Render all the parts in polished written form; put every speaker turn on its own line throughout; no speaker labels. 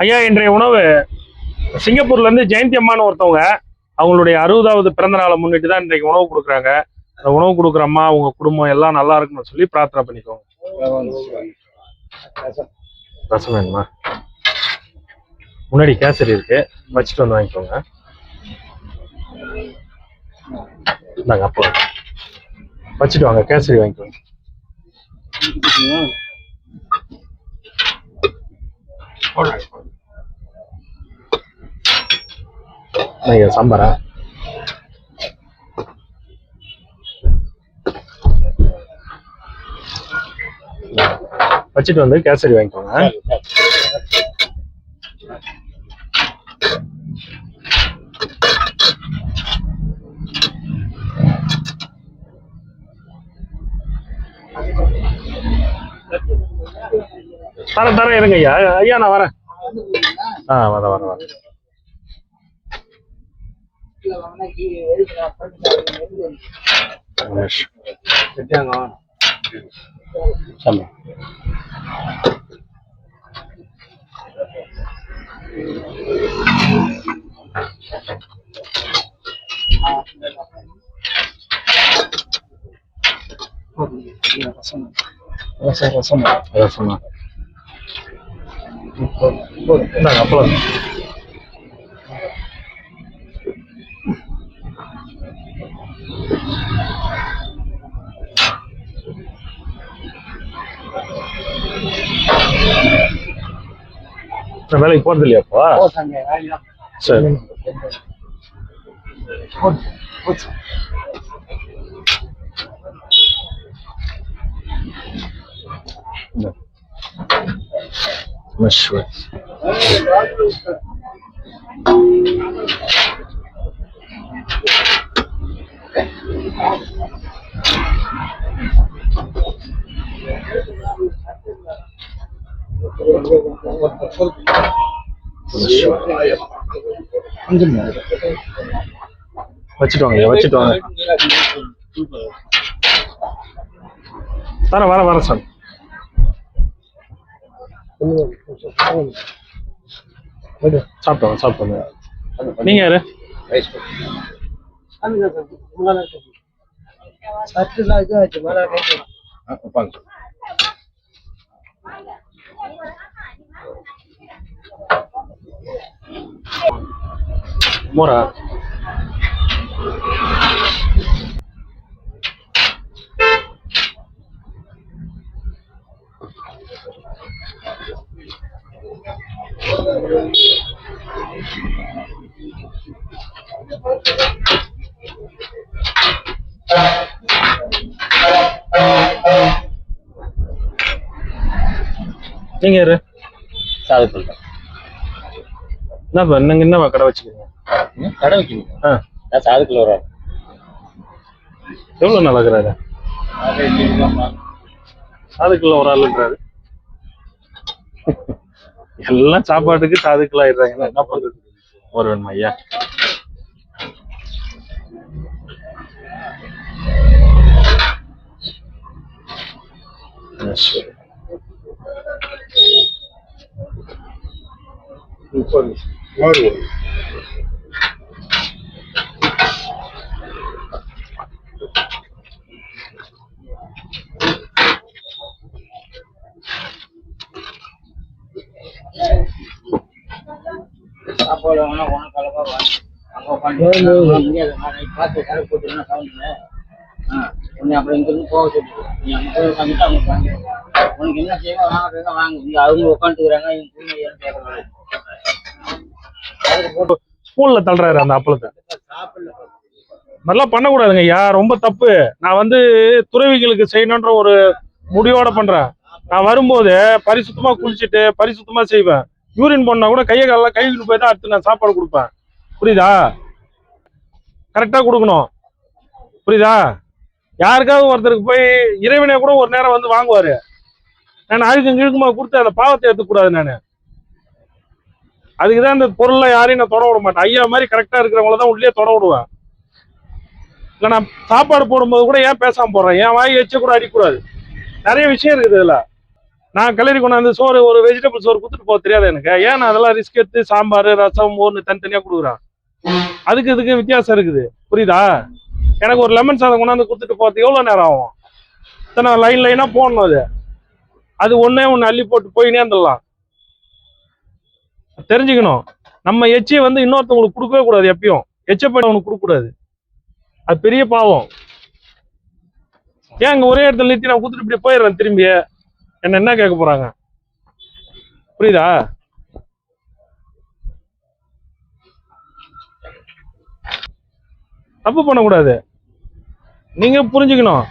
ஐயா, இன்றைய உணவு சிங்கப்பூர்ல இருந்து ஜெயந்தி அம்மான்னு ஒருத்தவங்க, அவங்களுடைய 60வது பிறந்த நாளை முன்னிட்டு தான் இன்றைக்கு உணவு கொடுக்குறாங்க. அந்த உணவு கொடுக்குற அம்மா, உங்க குடும்பம் எல்லாம் நல்லா இருக்குன்னு சொல்லி பிரார்த்தனை பண்ணிக்கோங்க. ரசம் வேணுமா? முன்னாடி கேசரி இருக்கு, வச்சுட்டு வந்து வாங்கிக்கோங்க. இந்தாங்க, அப்போ வச்சுட்டு வாங்க, கேசரி வாங்கிக்கோங்க. சாம்பாரா? வச்சுட்டு வந்து கேசரி வாங்கிக்கோங்க. தர இருங்க ஐயா. ஐயா, நான் வரேன். வரேன். ரசமா? அப்பளம். வேலைக்கு போறது இல்லையாப்பா? சரி. வச்சுட்டு வாங்க. வர சார். சாப்பிட்டோங்க. நீங்க யாரு? மோரா? நீங்க யாரு?
சாதுக்கள்.
என்ன கடை வச்சுக்கீங்க?
கடை வைக்கணும். சாதுக்கள் வர
எவ்வளவு நாள் ஆகுறாரு? சாதுக்கள் ஒரு ஆளுன்றாரு. எல்லாம் சாப்பாட்டுக்கு சாதுக்கள் ஆயிடுறாங்க. என்ன பண்றது? ஒரு வேணுமா ஐயா?
அப்புறம் இங்கிருந்து போக சொல்லிட்டு நீ அங்கே உட்காந்துட்டு அவங்க உனக்கு என்ன செய்வோ வாங்க வாங்க அவங்க உட்காந்துக்கிறாங்க.
ஸ்பூன்ல தள்ளுறாரு அந்த அப்பளத்தை. நல்லா பண்ணக்கூடாதுங்க ஐயா, ரொம்ப தப்பு. நான் துறவிகளுக்கு செய்யணுன்ற ஒரு முடிவோட பண்றேன். நான் வரும்போது பரிசுத்தமா குளிச்சுட்டு பரிசுத்தமா செய்வேன். யூரின் பண்ணா கூட கையை காலெல்லாம் கைக்கு போய் தான் அடுத்து நான் சாப்பாடு கொடுப்பேன். புரியுதா? கரெக்டா கொடுக்கணும். புரியுதா? யாருக்காவது ஒருத்தருக்கு போய் இறைவனே கூட ஒரு நேரம் வாங்குவாரு. நான் அழுக்குமா கொடுத்து அந்த பாவத்தை ஏற்றுக்கூடாது. நான் அதுக்குதான் இந்த பொருள்ல யாரையும் நான் தொட விட மாட்டேன். ஐயா மாதிரி கரெக்டா இருக்கிறவங்கள தான் உள்ளே தொட விடுவேன். இல்ல நான் சாப்பாடு போடும்போது கூட ஏன் பேசாம போடுறேன்? என் வாய் வச்சு கூட அடிக்கூடாது. நிறைய விஷயம் இருக்குது இதுல. நான் கிளறி கொண்டாந்து சோறு ஒரு வெஜிடபிள் சோறு கொடுத்துட்டு போக தெரியாது எனக்கு. ஏன் நான் அதெல்லாம் ரிஸ்க் எடுத்து சாம்பார் ரசம் மோர்னு தனித்தனியா கொடுக்குறேன். அதுக்கு இதுக்கு வித்தியாசம் இருக்குது, புரியுதா? எனக்கு ஒரு லெமன் சாதம் கொண்டாந்து கொடுத்துட்டு போறதுக்கு எவ்வளவு நேரம் ஆகும்? இத்தனை லைன் லைனா போடணும். அது ஒன்னே ஒன்று அள்ளி போட்டு போயினே இருந்துடலாம். தெரிஞ்சுக்கணும், நம்ம எச்சியை வந்து இன்னொருத்தவங்களுக்கு கொடுக்கவே கூடாது. எப்பயும் எச்சப்படி அவனுக்கு கொடுக்க கூடாது, அது பெரிய பாவம். ஏன் அங்க ஒரே இடத்துல நிறுத்தி நான் கொடுத்துட்டு இப்படி போயிடுறேன் திரும்பி, என்ன கேட்க போறாங்க? புரியுதா? தப்பு பண்ணக்கூடாது, நீங்க புரிஞ்சுக்கணும்.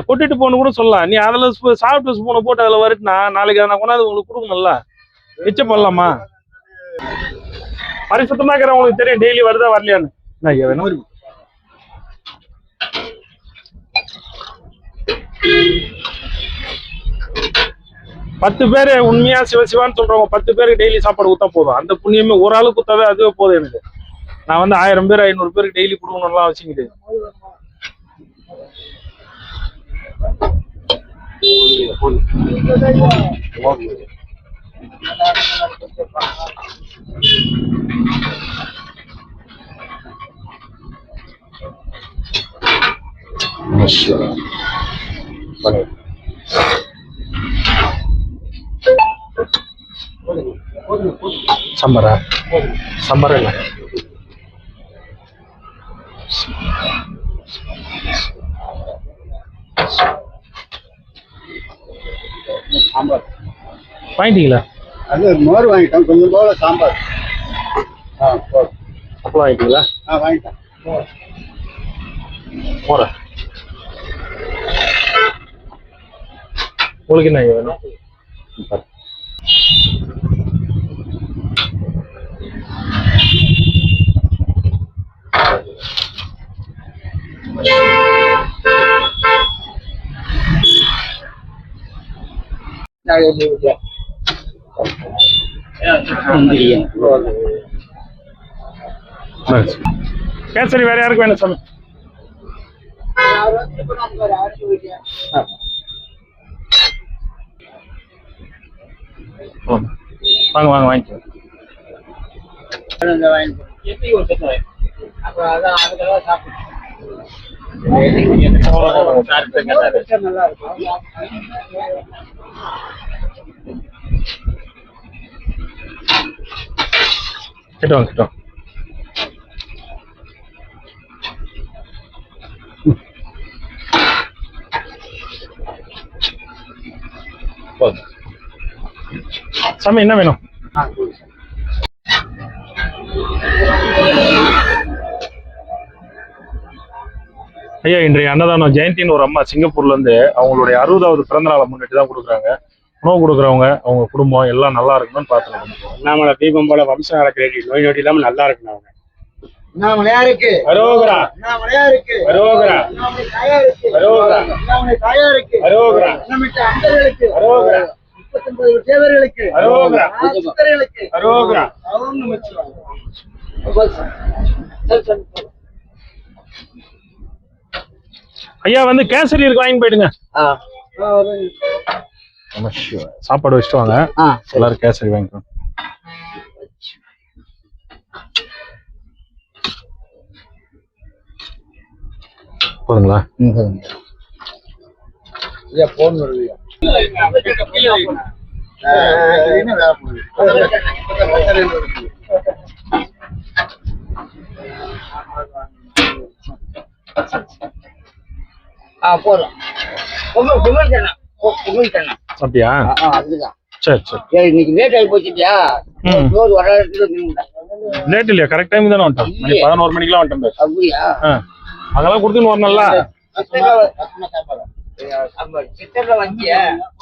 கொட்டிட்டு போன கூட சொல்லலாம். நீ அதுல சாப்பிட்டு ஸ்பூனை போட்டு அதுல வருட்டுனா நாளைக்கு நான் கொண்டாந்து உங்களுக்கு கொடுக்கணும்ல, மிச்சம் பண்ணலாமா? பரிசுத்தமா இருக்கிற உங்களுக்கு தெரியும் டெய்லி வருதா வரலையான்னு. ஐயா வேணும் 10 பேர் உண்மையா சிவசிவான்னு சொல்றவங்க 10 பேருக்கு டெய்லி சாப்பாடு கொடுத்தா போதும். அந்த புண்ணியமே ஒரு ஆளு கொடுத்தாவே அதுவே போதும் எனக்கு. நான் வந்து 1000 பேர் 500 பேருக்கு டெய்லி கொடுக்கணும்லாம் வச்சுக்கிட்டு. சாம்பாரா? சாம்பார் இல்லை,
சாம்பார்
வாங்கிட்டீங்களா?
அது மோர் வாங்கிட்டோம், கொஞ்சம் போல சாம்பார்.
அப்பளம் வாங்கிட்டீங்களா?
வாங்கிட்டேன்.
மோரா உங்களுக்கு என்ன வேணும்? கேசரி வேற யாருக்கு வேணும் சாமி? வாங்க வாங்க வாங்கிக்கோ. கிட்டோம் கிட்டோம். சாமி என்ன வேணும்? ஐயா, இன்றைய அன்னதானம் ஜெயந்தின்னு ஒரு அம்மா சிங்கப்பூர்ல இருந்து அவங்களுடைய 60வது பிறந்த நாளை முன்னிட்டு தான் கொடுக்குறாங்க. உணவு கொடுக்குறவங்க அவங்க குடும்பம் எல்லாம் நல்லா இருக்கணும்னு பார்த்துக்கணும்.
நம்மள தீபம் போல வம்சம் நடக்கிறது நோய் நொடி இல்லாம நல்லா இருக்கணும். அவங்க
அண்ணாமலையா இருக்கு,
அரோகரா.
அண்ணாமலையா இருக்கு,
அரோகரா.
அண்ணாமலை தாயா இருக்கு,
அரோகரா.
அண்ணாமலை தாயா இருக்கு,
அரோகரா.
நம்மிட்ட அன்பர்களுக்கு,
அரோகரா.
39 தேவர்களுக்கு,
அரோகரா.
சித்தர்களுக்கு,
அரோகரா.
அவங்க நமச்சிவாய்.
ஐயா வந்து கேசரி இருக்கு, வாங்கி போயிடுங்க. சாப்பாடு வச்சுட்டு வாங்க, எல்லாரும் கேசரி வாங்கிக்கணும். போதுங்களா?
போன் வருது.
போதும்.
அப்படியா?
அதுதான்.
சரி சரி.
இன்னைக்கு லேட் ஆகி போச்சுட்டியா? வர
லேட் இல்லையா? கரெக்ட் டைம் தானே வந்துட்டோம். 11 மணிக்கெல்லாம் வந்துட்டோம்.
அப்படியா?
அதெல்லாம் கொடுத்துன்னு வரணும்ல.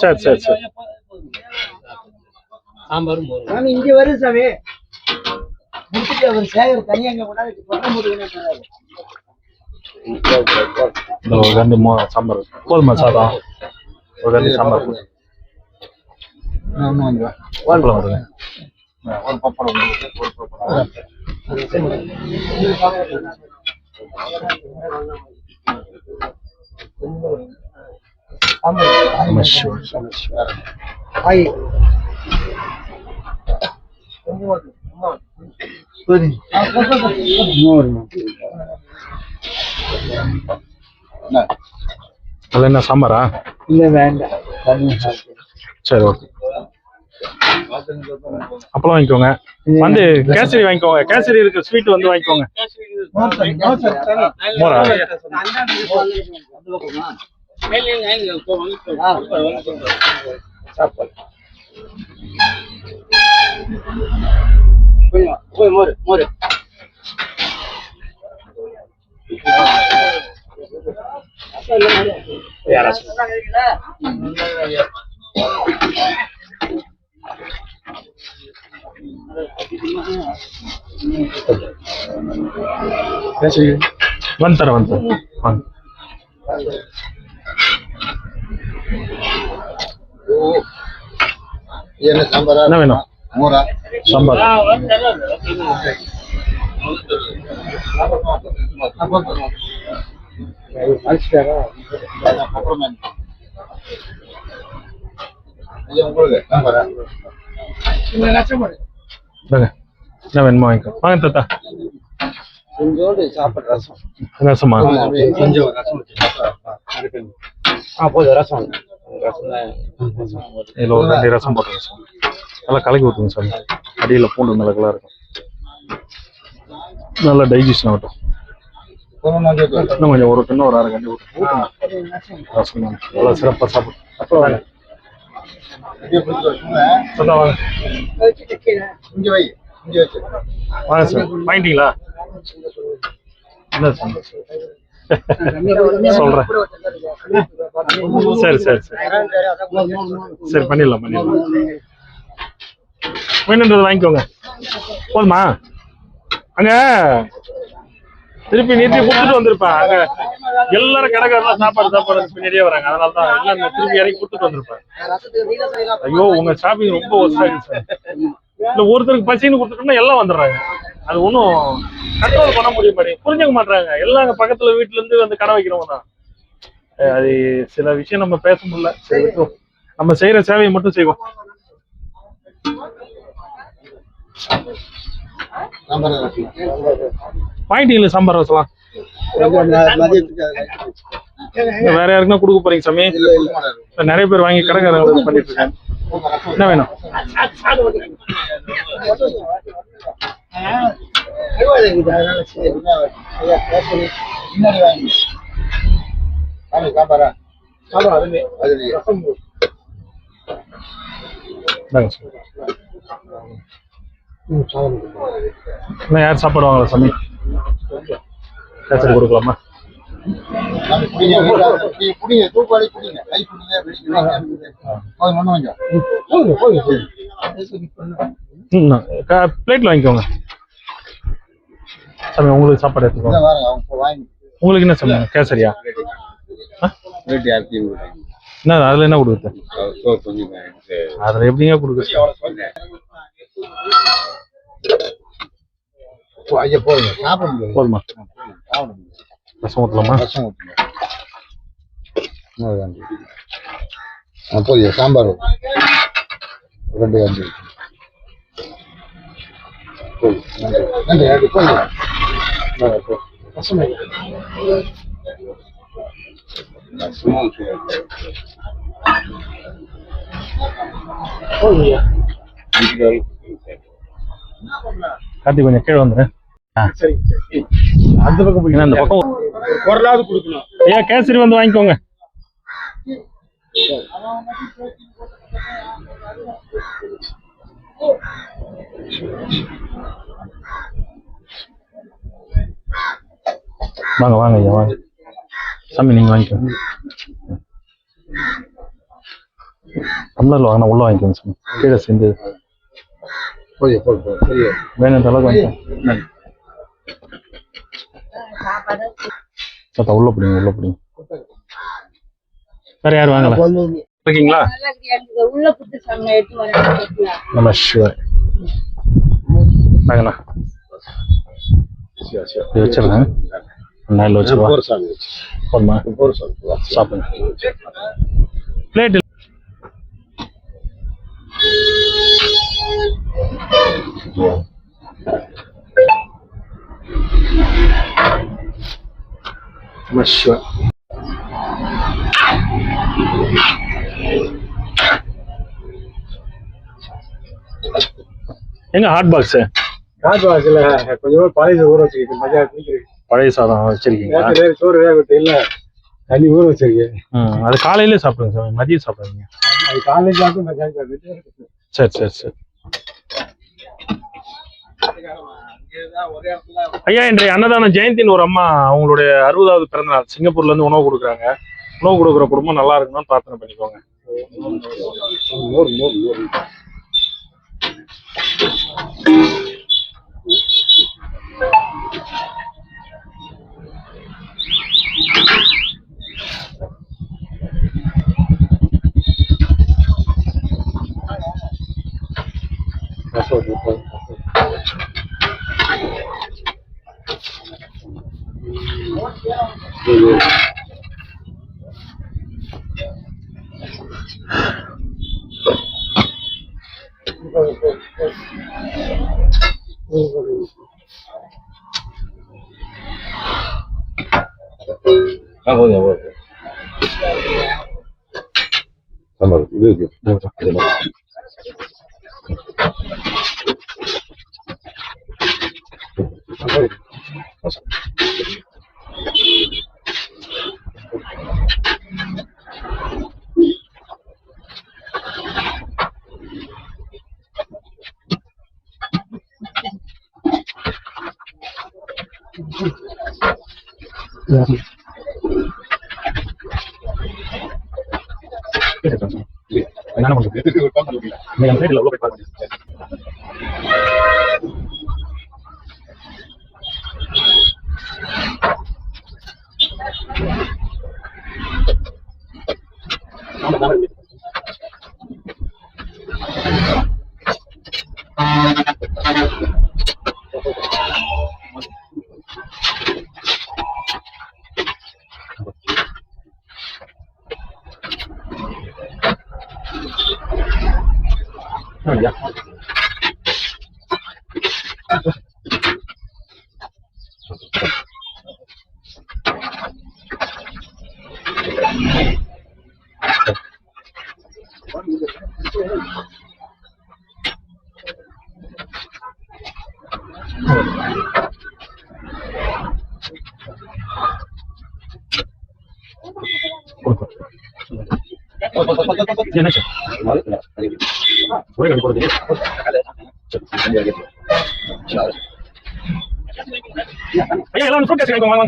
சரி சரி சரி.
சாமி இங்க வரும் சாமி. முடிச்சுட்டு அவர் சேகர் தனியா அங்க கொண்டாந்து பண்ண முடியும்.
ஒரு கண்டி சாம்பார் போதுமா? சாதம் ஒரு கண்டி சாம்பார் வருங்க. ஒரு பப்படம் நம சிவாய. அது என்ன சாம்பாரா?
இல்ல வேண்டாம்.
சரி ஓகே. அப்பளம் வாங்கிக்கோங்க. வந்து கேசரி வாங்கிக்கோங்க. கேசரி இருக்கு, ஸ்வீட் வந்து வாங்கிக்கோங்க. மோரா?
மோரு
வந்து வாங்க. என்ன வேணும்? சாம்பார். என்ன வேணுமா வாங்கிக்கோ. வாங்க தாத்தா.
கொஞ்சோண்டு சாப்பிட்ற ரசம்.
ரசமா?
கொஞ்சம் ரசம் போதும். ரசம்
இதில் ஒரு 2 ரசம் போட்டுருங்க சார். நல்லா கலக்கி ஊற்றுங்க சார். அடியில் பூண்டு மிளகுலாம் இருக்கும். நல்லா டைஜஷன் ஆகட்டும். இன்னும் கொஞ்சம் ஒரு இன்னும் ஒரு 1/2 கண்டி ஊற்றுங்க. ரசம் நல்லா சிறப்பாக சாப்பிடும். அப்புறம் தாத்தா வாங்க. வாங்க சார். வாங்கிட்டீங்களா? என்ன சார் சொல்றேன். சரி சரி சரி சரி பண்ணிடலாம். வேணுன்றது வாங்கிக்கோங்க. போதுமா? அங்க திருப்பி நிறுத்தி கொடுத்துட்டு வந்திருப்பேன். அங்க எல்லாரும் கடைக்காரெல்லாம் சாப்பாடு பின்னாடியே வராங்க. அதனால தான் எல்லாம் திருப்பி இறக்கி கொடுத்துட்டு வந்திருப்பேன். ஐயோ உங்க ஷாப்பிங் ரொம்ப ஒஸ்டாயிடுச்சு சார். இல்ல ஒருத்தருக்கு பசின்னு கொடுத்துட்டோம்னா எல்லாம் வந்துடுறாங்க. அது ஒன்றும் கண்ட்ரோல் பண்ண முடிய மாட்டேங்குது. புரிஞ்சுக்க மாட்டாங்க. எல்லாம் அங்கே பக்கத்துல வீட்டுல இருந்து வந்து கடை வைக்கிறவங்க தான். அது சில விஷயம் நம்ம பேச முடியல. சரி விட்டுரும். நம்ம செய்யற சேவையை மட்டும் செய்வோம். வாங்கிட்டீங்களா சாம்பார் ரசம்? வேற யாருக்குன்னா கொடுக்க போறீங்க சாமி? நிறைய பேர் வாங்கி கடைக்காரங்க பண்ணிட்டு இருக்காங்க. என்ன வேணும்? யார் சாப்பாடு வாங்கல சாமி? கேசரி கொடுக்கலாமா? பிளேட்ல வாங்கிக்கோங்க சாமி. உங்களுக்கு சாப்பாடு எடுத்துக்கோங்க. உங்களுக்கு என்ன சாமி? கேசரியா? என்ன அதுல என்ன கொடுக்குறது? அதுல எப்படிங்க கொடுக்குறது? போதுமா? ரசம் ஊற்றலாமா?
போதும். சாம்பார் 2 காண்டி.
கார்த்தி கொஞ்சம் கீழே வந்துரு. அந்த பக்கம் போய் அந்த பக்கம்
குரலாவது கொடுக்கணும்.
ஐயா கேசரி வந்து வாங்கிக்கோங்க. வாங்க வாங்க ஐயா வாங்க. சாமி நீங்க வாங்கிக்கோங்க. டம்ளர்ல வாங்கினா உள்ள வாங்கிக்கோங்க சாமி. கீழே சேர்ந்து வேணும் அளவுக்கு வாங்கிக்கோங்க. உள்ள பிடிங்க. வேற யாரும் வாங்கல இருக்கீங்களா? நம்ம ஷுவர் வாங்கண்ணா. வச்சிருக்கேன். நேரில் வச்சுருவா போதுமா? சாப்பிடுங்க. பிளேட் எங்க ஹாட் பாக்ஸ்
காசு வாசல கொஞ்சம் பழைய ஊற வச்சிருக்கேன் மதியானத்துக்கு
பழைய சாதம் வச்சிருக்கீங்களா?
சோறு வேக விட்டு இல்ல தண்ணி ஊற வச்சிருக்கேன்.
அது காலையில சாப்பிடுங்க சாமி, மதியம் சாப்பிடுங்க.
அது காலையில் சாப்பிட்டு மதியானம் சாப்பிட்டு.
சரி சரி சரி. ஐயா, இன்றைய அன்னதான ஜெயந்தின்னு ஒரு அம்மா அவங்களுடைய 60வது பிறந்த நாள் சிங்கப்பூர்ல இருந்து உணவு கொடுக்குறாங்க. உணவு கொடுக்குற குடும்பம் நல்லா இருக்கணும்னு பிரார்த்தனை பண்ணிக்கோங்க. ஐயா, எல்லாம் ஃப்ரூட் கேட்ச் வாங்க.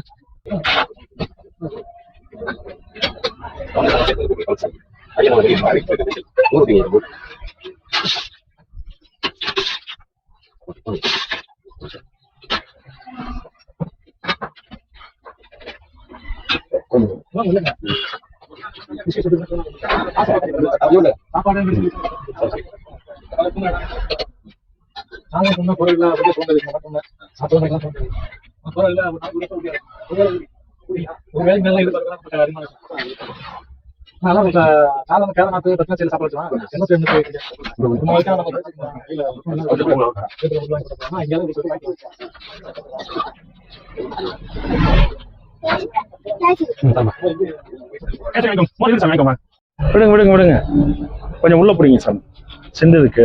விடுங்க விடுங்க விடுங்க, கொஞ்சம் உள்ள போடுங்க சாமி செஞ்சதுக்கு.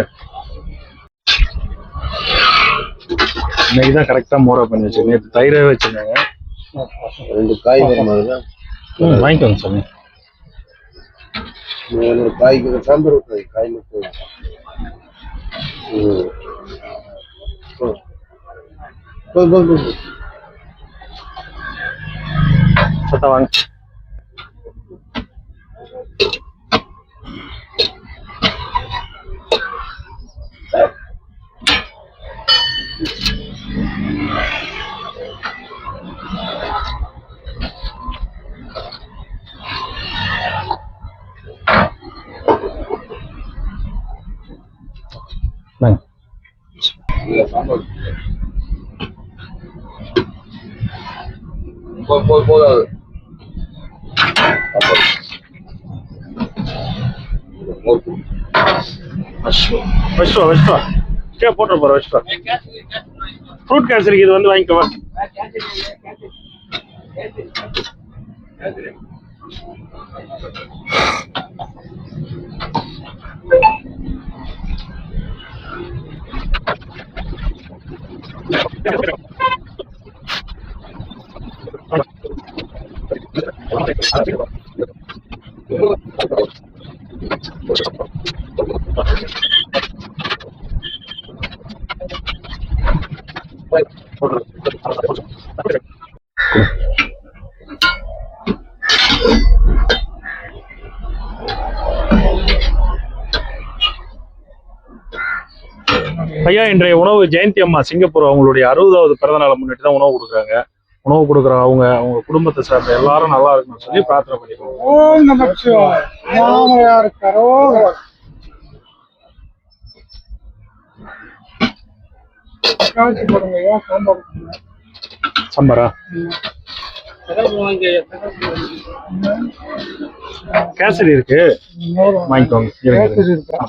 இன்னைக்குதான் கரெக்டா மோரா பண்ணி வச்சு, நேற்று தயிரே வச்சிருந்தாங்க.
2 காய் வரும்.
வாங்கிக்கோங்க சாமி.
காய்க்கு சாம்பார் ஊற்றுறது காய் மட்டும்.
சத்தம் வாங்க.
போதாது.
வச்சுட்டு வா கே போட்டு போற வச்சுட்டு ஃப்ரூட் கேசரிக்கு இது வந்து வாங்கிக்கவா. ஐயா, இன்றைய உணவு ஜெயந்தி அம்மா சிங்கப்பூர் அவங்களுடைய 60வது பிறந்த நாளை முன்னிட்டு தான் உணவு கொடுக்குறாங்க. உணவு கொடுக்குற அவங்க குடும்பத்தை சார்ந்த எல்லாரும் நல்லா இருக்குன்னு சொல்லி பிரார்த்தனை பண்ணிக்குவாங்க.
ஓம் நம சிவாய. ராமயார் கரோகர. காட்சி போடுங்க ஐயா.
சம்பரா கேசரி இருக்கு, வாங்கிக்கோங்க.
கேசரி இருக்கா?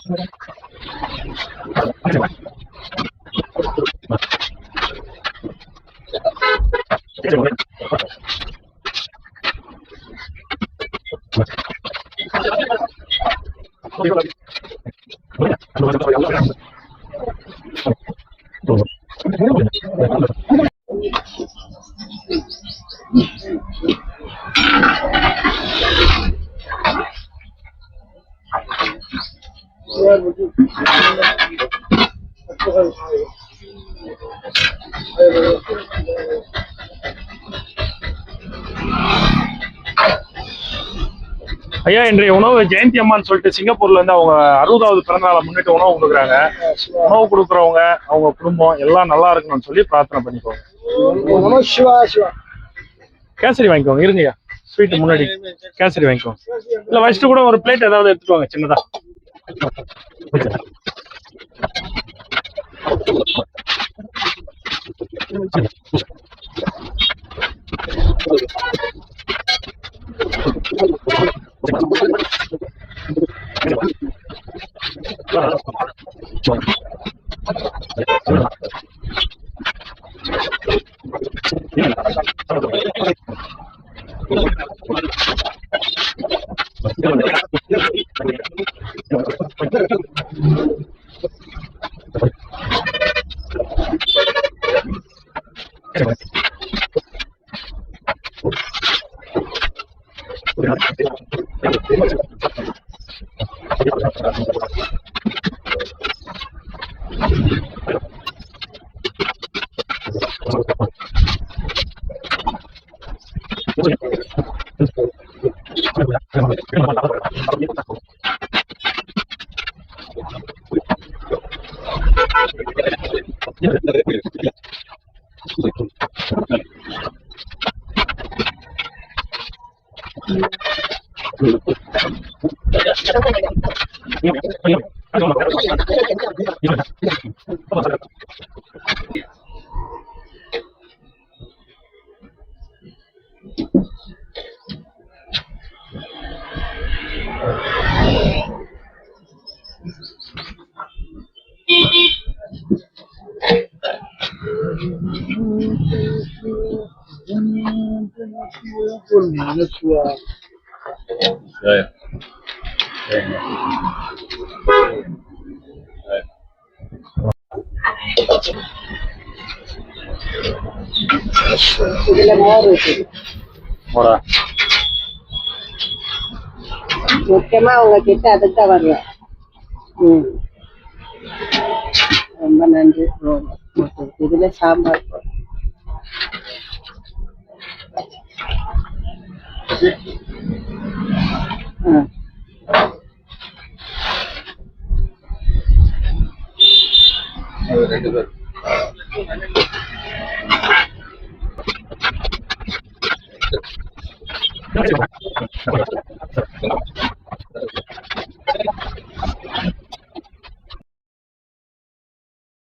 ஐயா, இன்றைய உணவு ஜெயந்தி அம்மான்னு சொல்லிட்டு சிங்கப்பூர்ல இருந்து அவங்க 60வது பிறந்த நாளை முன்னிட்டு உணவு கொடுக்குறாங்க. உணவு கொடுக்குறவங்க அவங்க குடும்பம் எல்லாம் நல்லா இருக்கணும்னு சொல்லி பிரார்த்தனை பண்ணிக்கோங்க.
நம சிவா சிவா.
கேசரி வாங்கிக்கோங்க. இருங்கய்யா, ஸ்வீட் முன்னாடி கேசரி வாங்கிக்கோங்க. இல்ல வச்சுட்டு கூட ஒரு பிளேட் ஏதாவது எடுத்துட்டு வாங்க சின்னதா.
இதுல மோர் இருக்குது. முக்கியமா அவங்க கிட்ட அதுதான் வருவேன். ரொம்ப நன்றி. இதுல சாம்பார்
ரெண்டு பேர்